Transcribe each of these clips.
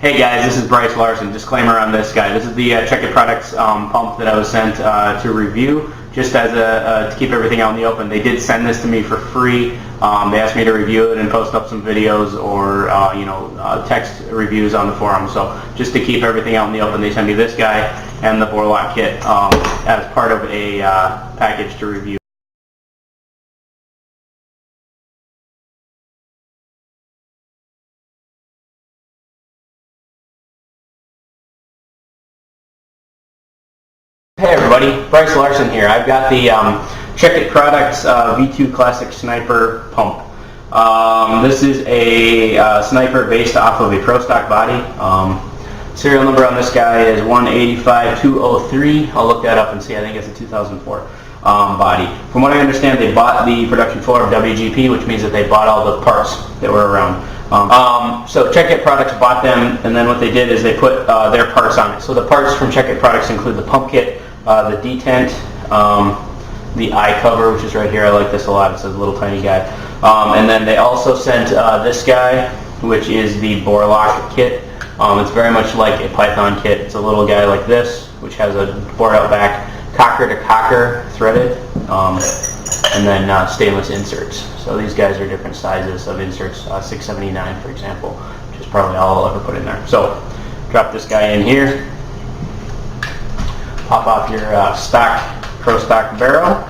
Hey guys, this is Bryce Larson. Disclaimer on this guy. This is the Check It Products pump that I was sent to review, just as to keep everything out in the open. They did send this to me for free. They asked me to review it and post up some videos or text reviews on the forum. So just to keep everything out in the open, they sent me this guy and the bore lock kit as part of a package to review. Hey everybody, Bryce Larson here. I've got the Check It Products V2 Classic Sniper Pump. This is a sniper based off of a Pro Stock body. Serial number on this guy is 185203. I'll look that up and see. I think it's a 2004 body. From what I understand, they bought the production floor of WGP, which means that they bought all the parts that were around. So Check It Products bought them, and then what they did is they put their parts on it. So the parts from Check It Products include the pump kit, the detent, the eye cover, which is right here. I like this a lot. It's a little tiny guy. And then they also sent this guy, which is the bore lock kit. It's very much like a Python kit. It's a little guy like this, which has a bore out back, cocker to cocker threaded, and then stainless inserts. So these guys are different sizes of inserts, 679 for example, which is probably all I'll ever put in there. So drop this guy in here. Pop off your Pro Stock barrel.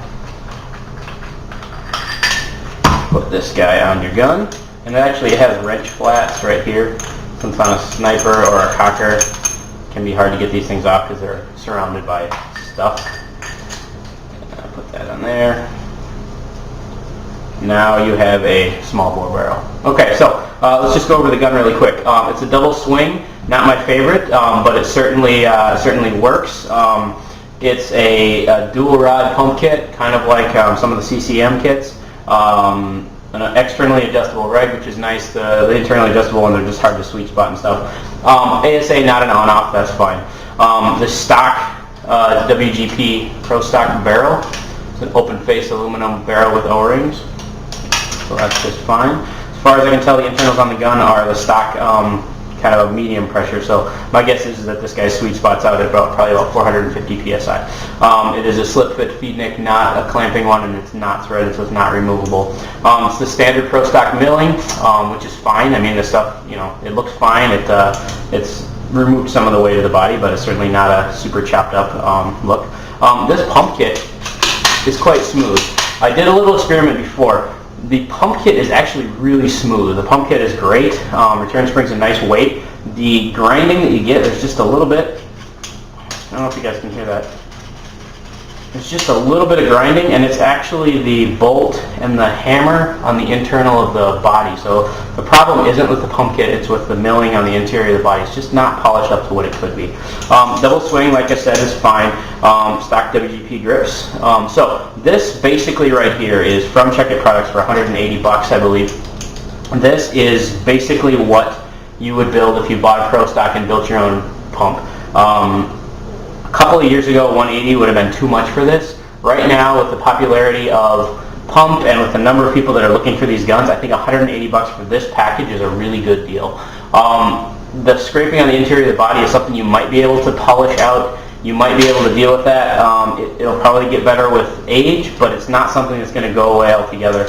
Put this guy on your gun. And it actually has wrench flats right here. Since on a sniper or a cocker, it can be hard to get these things off because they're surrounded by stuff. Put that on there. Now you have a small bore barrel. Okay, so let's just go over the gun really quick. It's a double swing. Not my favorite, but it certainly works. It's a dual rod pump kit, kind of like some of the CCM kits. An externally adjustable reg, which is nice. The internally adjustable one, they're just hard to sweet spot and stuff. ASA, not an on-off, that's fine. The stock WGP Pro Stock barrel. It's an open face aluminum barrel with O-rings, so that's just fine. As far as I can tell, the internals on the gun are the stock kind of medium pressure, so my guess is that this guy's sweet spot's out at probably about 450 psi. It is a slip fit feed nick, not a clamping one, and it's not threaded, so it's not removable. It's the standard Pro Stock milling, which is fine. I mean, the stuff, it looks fine. It's removed some of the weight of the body, but it's certainly not a super chopped up look. This pump kit is quite smooth. I did a little experiment before. The pump kit is actually really smooth. The pump kit is great. Return spring's a nice weight. The grinding that you get, there's just a little bit. I don't know if you guys can hear that. There's just a little bit of grinding, and it's actually the bolt and the hammer on the internal of the body. So the problem isn't with the pump kit, it's with the milling on the interior of the body. It's just not polished up to what it could be. Double swing, like I said, is fine. Stock WGP grips. So this basically right here is from Check It Products for 180 bucks, I believe. This is basically what you would build if you bought a Pro Stock and built your own pump. A couple of years ago, 180 would have been too much for this. Right now, with the popularity of pump and with the number of people that are looking for these guns, I think 180 bucks for this package is a really good deal. The scraping on the interior of the body is something you might be able to polish out. You might be able to deal with that. It'll probably get better with age, but it's not something that's going to go away altogether.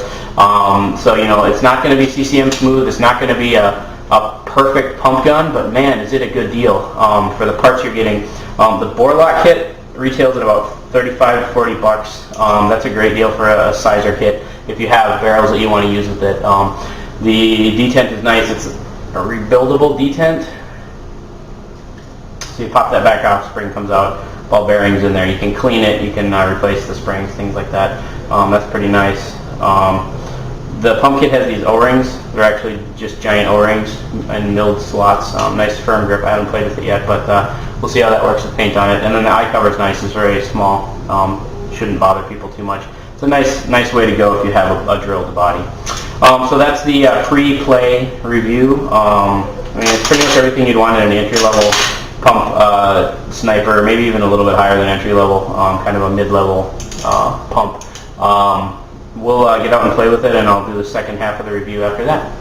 So, it's not going to be CCM smooth. It's not going to be a perfect pump gun, but man, is it a good deal for the parts you're getting. The bore lock kit retails at about 35 to 40 bucks. That's a great deal for a sizer kit if you have barrels that you want to use with it. The detent is nice. It's a rebuildable detent. So you pop that back off, spring comes out, ball bearings in there. You can clean it, you can replace the springs, things like that. That's pretty nice. The pump kit has these O-rings. They're actually just giant O-rings and milled slots. Nice firm grip. I haven't played with it yet, but we'll see how that works with paint on it. And then the eye cover is nice. It's very small. Shouldn't bother people too much. It's a nice way to go if you have a drilled body. So that's the pre-play review. I mean, it's pretty much everything you'd want in an entry-level pump sniper, maybe even a little bit higher than entry-level, kind of a mid-level pump. We'll get out and play with it, and I'll do the second half of the review after that.